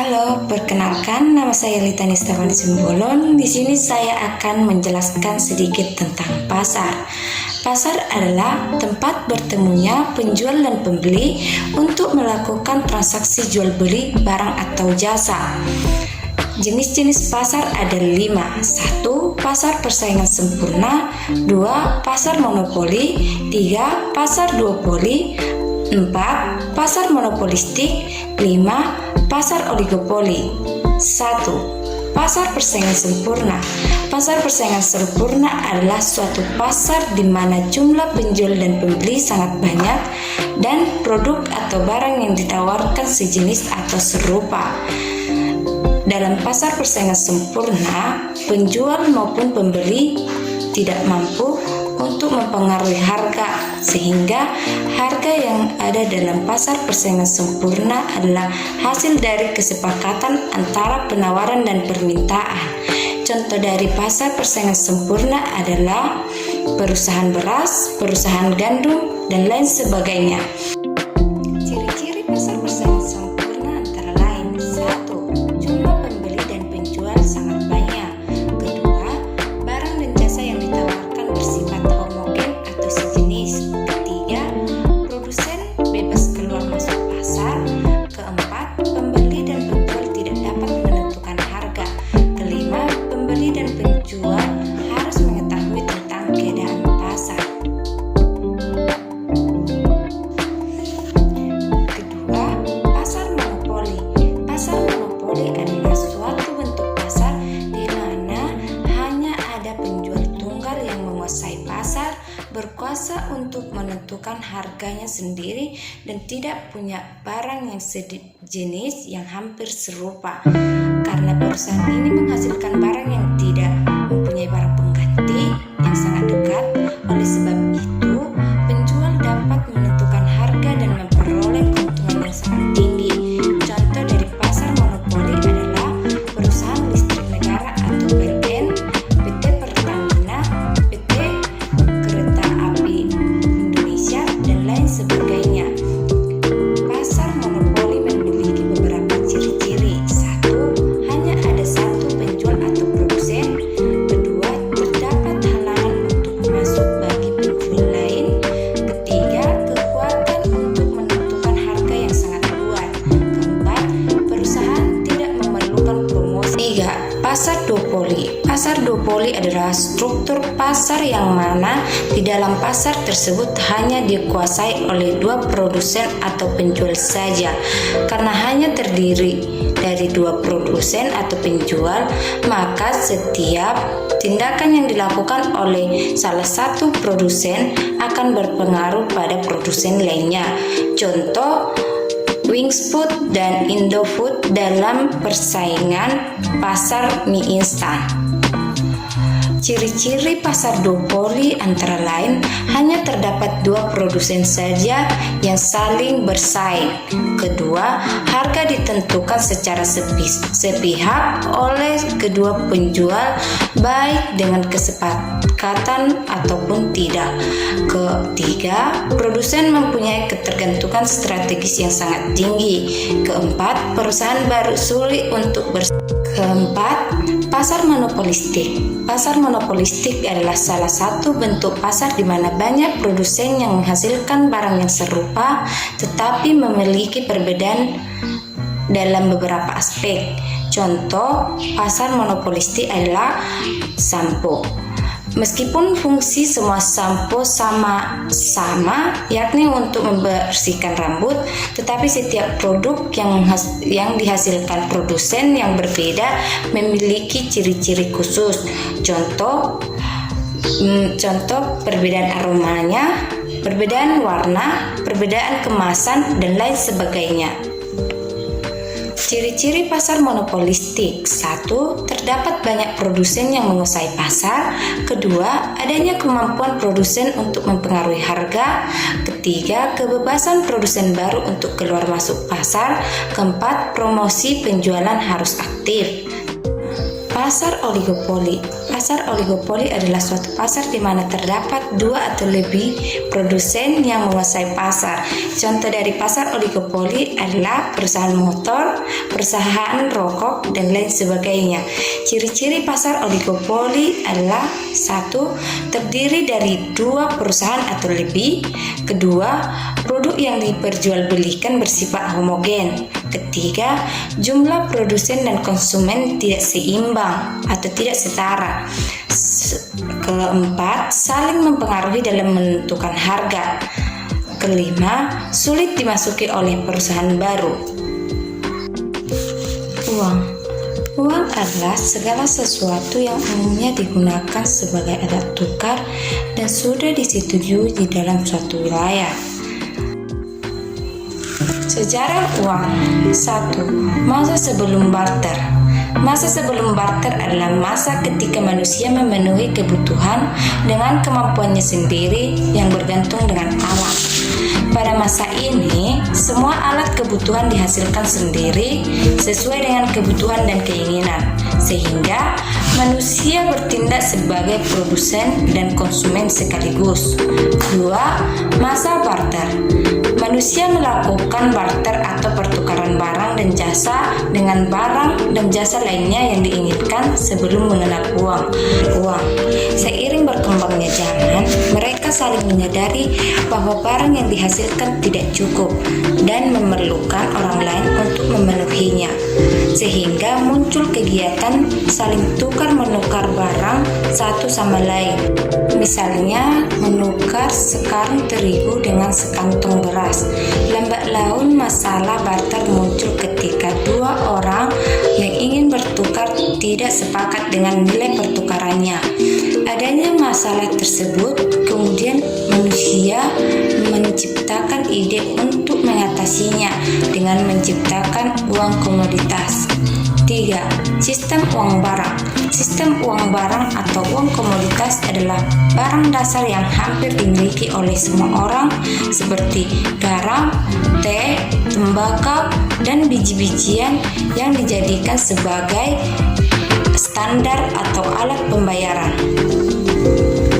Halo, perkenalkan nama saya Litani Stefani Simbolon. Di sini saya akan menjelaskan sedikit tentang pasar. Pasar adalah tempat bertemunya penjual dan pembeli untuk melakukan transaksi jual beli barang atau jasa. Jenis-jenis pasar ada 5. 1. Pasar persaingan sempurna. 2. Pasar monopoli. 3. Pasar duopoli. 4. Pasar monopolistik. 5. Pasar oligopoli. 1. Pasar persaingan sempurna. Pasar persaingan sempurna adalah suatu pasar di mana jumlah penjual dan pembeli sangat banyak dan produk atau barang yang ditawarkan sejenis atau serupa. Dalam pasar persaingan sempurna, penjual maupun pembeli tidak mampu untuk mempengaruhi harga, sehingga harga yang ada dalam pasar persaingan sempurna adalah hasil dari kesepakatan antara penawaran dan permintaan. Contoh dari pasar persaingan sempurna adalah perusahaan beras, perusahaan gandum, dan lain sebagainya. Ciri-ciri pasar persaingan sempurna antara lain: 1. Jumlah pembeli dan penjual sangat banyak. 2. Barang dan jasa yang ditawarkan bersifat homogen atau sejenis. 3. Produsen bebas keluar masuk pasar. 4. Pembeli dan penjual tidak dapat menentukan harga. 5. Pembeli dan penjual harus mengetahui tentang keadaan pasar. Kedua, pasar monopoli. Pasar monopoli adalah suatu bentuk pasar di mana hanya ada penjual tunggal yang menguasai pasar, berkuasa untuk menentukan harganya sendiri dan tidak punya barang yang sejenis yang hampir serupa. Karena perusahaan ini menghasilkan barang yang tidak mempunyai barang pengganti yang sangat dekat, oleh sebab itu penjual dapat menentukan harga dan memperoleh keuntungan yang sangat tinggi. Contoh dari pasar monopoli adalah perusahaan listrik negara atau PLN, PT Pertamina, PT Kereta Api Indonesia, dan lain sebagainya. Pasar monopoli memiliki beberapa ciri-ciri. 1. Hanya ada satu penjual atau produsen. 2. Terdapat halangan untuk masuk bagi penjual lain. 3. Kekuatan untuk menentukan harga yang sangat kuat. 4. Perusahaan tidak memerlukan promosi. 3. Pasar duopoli. Pasar duopoli adalah struktur pasar yang mana di dalam pasar tersebut hanya dikuasai oleh 2 produsen atau penjual saja. Karena hanya terdiri dari 2 produsen atau penjual, maka setiap tindakan yang dilakukan oleh salah satu produsen akan berpengaruh pada produsen lainnya. Contoh Wings Food dan Indofood dalam persaingan pasar mie instan. Ciri-ciri pasar duopoli antara lain hanya terdapat 2 produsen saja yang saling bersaing. Kedua, harga ditentukan secara sepihak oleh kedua penjual baik dengan kesepakatan ataupun tidak. Ketiga, produsen mempunyai ketergantungan strategis yang sangat tinggi. Keempat, perusahaan baru sulit untuk bersaing. Keempat, pasar monopolistik. Pasar monopolistik adalah salah satu bentuk pasar di mana banyak produsen yang menghasilkan barang yang serupa tetapi memiliki perbedaan dalam beberapa aspek. Contoh pasar monopolistik adalah sampo. Meskipun fungsi semua sampo sama, yakni untuk membersihkan rambut, tetapi setiap produk yang dihasilkan produsen yang berbeda memiliki ciri-ciri khusus. Contoh perbedaan aromanya, perbedaan warna, perbedaan kemasan, dan lain sebagainya. Ciri-ciri pasar monopolistik. 1. Terdapat banyak produsen yang menguasai pasar. 2. Adanya kemampuan produsen untuk mempengaruhi harga. 3. Kebebasan produsen baru untuk keluar masuk pasar. 4. Promosi penjualan harus aktif. Pasar oligopoli. Pasar oligopoli adalah suatu pasar di mana terdapat 2 atau lebih produsen yang menguasai pasar. Contoh dari pasar oligopoli adalah perusahaan motor, perusahaan rokok, dan lain sebagainya. Ciri-ciri pasar oligopoli adalah: 1. Terdiri dari 2 perusahaan atau lebih. 2. Produk yang diperjualbelikan bersifat homogen. 3. Jumlah produsen dan konsumen tidak seimbang atau tidak setara. 4. Saling mempengaruhi dalam menentukan harga. 5. Sulit dimasuki oleh perusahaan baru. Uang adalah segala sesuatu yang umumnya digunakan sebagai alat tukar dan sudah disetujui di dalam suatu wilayah. Sejarah uang. 1. Masa sebelum barter. Masa sebelum barter adalah masa ketika manusia memenuhi kebutuhan dengan kemampuannya sendiri yang bergantung dengan alam. Pada masa ini, semua alat kebutuhan dihasilkan sendiri sesuai dengan kebutuhan dan keinginan, sehingga manusia bertindak sebagai produsen dan konsumen sekaligus. 2. Masa barter. Manusia melakukan barter atau pertukaran barang dan jasa dengan barang dan jasa lainnya yang diinginkan sebelum mengenal uang. Seiring berkembangnya zaman, mereka saling menyadari bahwa barang yang dihasilkan tidak cukup dan memerlukan orang lain untuk memenuhinya, sehingga muncul kegiatan saling tukar-menukar barang satu sama lain. Misalnya, menukar sekarung terigu dengan sekantong beras. Lambat laun masalah barter muncul ketika 2 orang yang ingin bertukar tidak sepakat dengan nilai pertukarannya. Adanya masalah tersebut, kemudian manusia menciptakan ide untuk mengatasinya dengan menciptakan uang komoditas. 3. Sistem uang barang. Sistem uang barang atau uang komoditas adalah barang dasar yang hampir dimiliki oleh semua orang seperti garam, teh, tembakau, dan biji-bijian yang dijadikan sebagai standar atau alat pembayaran.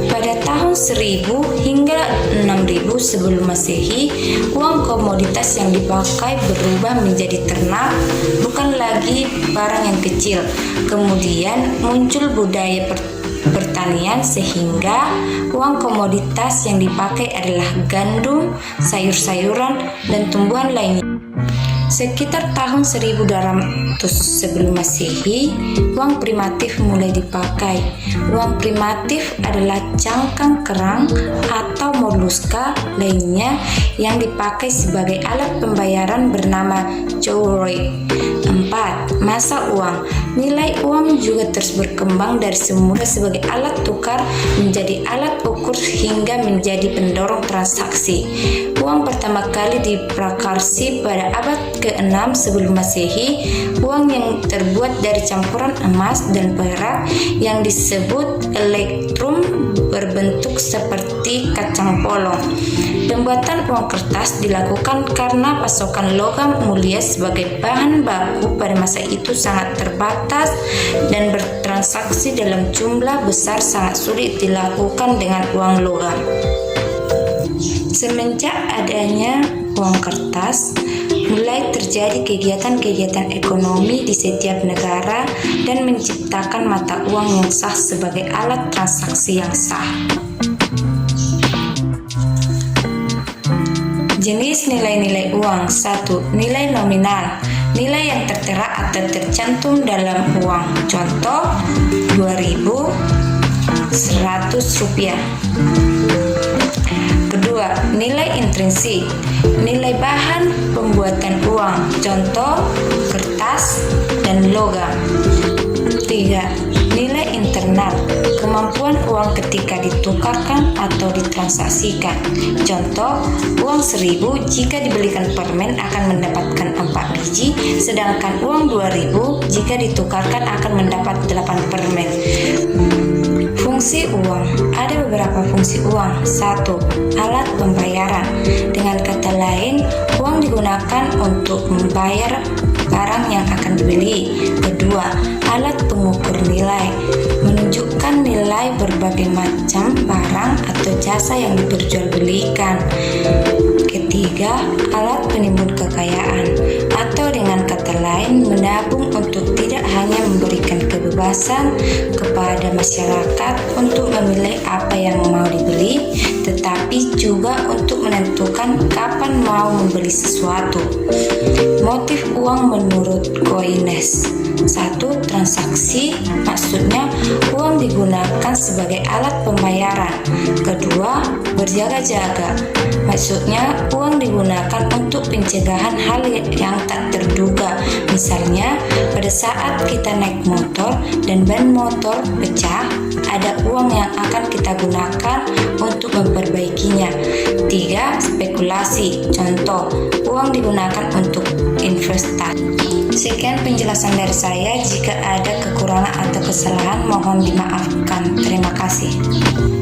Pada tahun 1000 hingga 6000 sebelum Masehi, uang komoditas yang dipakai berubah menjadi ternak, bukan lagi barang yang kecil. Kemudian muncul budaya pertanian sehingga uang komoditas yang dipakai adalah gandum, sayur-sayuran, dan tumbuhan lainnya. Sekitar tahun 1200 sebelum Masehi, uang primitif mulai dipakai. Uang primitif adalah cangkang kerang atau moluska lainnya yang dipakai sebagai alat pembayaran bernama jewelry. 4. Masa uang. Nilai uang juga terus berkembang dari semula sebagai alat tukar menjadi alat ukur hingga menjadi pendorong transaksi. Uang pertama kali diprakarsi pada abad ke-6 sebelum Masehi. Uang yang terbuat dari campuran emas dan perak yang disebut elektrum berbentuk seperti kacang polong. Pembuatan uang kertas dilakukan karena pasokan logam mulia sebagai bahan baku pada masa itu sangat terbatas dan bertransaksi dalam jumlah besar sangat sulit dilakukan dengan uang logam. Semenjak adanya uang kertas, mulai terjadi kegiatan-kegiatan ekonomi di setiap negara dan menciptakan mata uang yang sah sebagai alat transaksi yang sah. Jenis nilai-nilai uang. 1. Nilai nominal. Nilai yang tertera atau tercantum dalam uang. Contoh, 2000, 100 rupiah. Kedua, nilai intrinsik. Nilai bahan pembuatan uang. Contoh, kertas dan logam. 3. Nilai internal. Kemampuan uang ketika ditukarkan atau ditransaksikan. Contoh, uang 1000 jika dibelikan permen akan mendapatkan 4 biji, sedangkan uang 2000 jika ditukarkan akan mendapat 8 permen. Fungsi uang. Ada beberapa fungsi uang. 1. Alat pembayaran. Dengan kata lain, uang digunakan untuk membayar barang yang akan dibeli. Kedua, alat pengukur nilai. Menunjukkan nilai berbagai macam barang atau jasa yang diperjualbelikan. Ketiga, alat penimbun kekayaan. Atau dengan kata lain, lain, menabung untuk tidak hanya memberikan kebebasan kepada masyarakat untuk memilih apa yang mau dibeli, tetapi juga untuk menentukan kapan mau membeli sesuatu. Motif uang menurut Keynes. 1. Transaksi, maksudnya uang digunakan sebagai alat pembayaran. Kedua, berjaga-jaga, maksudnya uang digunakan untuk pencegahan hal yang tak terduga. Misalnya, pada saat kita naik motor dan ban motor pecah, ada uang yang akan kita gunakan untuk memperbaikinya. 3. Spekulasi, contoh, uang digunakan untuk investasi. Sekian penjelasan dari saya. Jika ada kekurangan atau kesalahan, mohon dimaafkan. Terima kasih.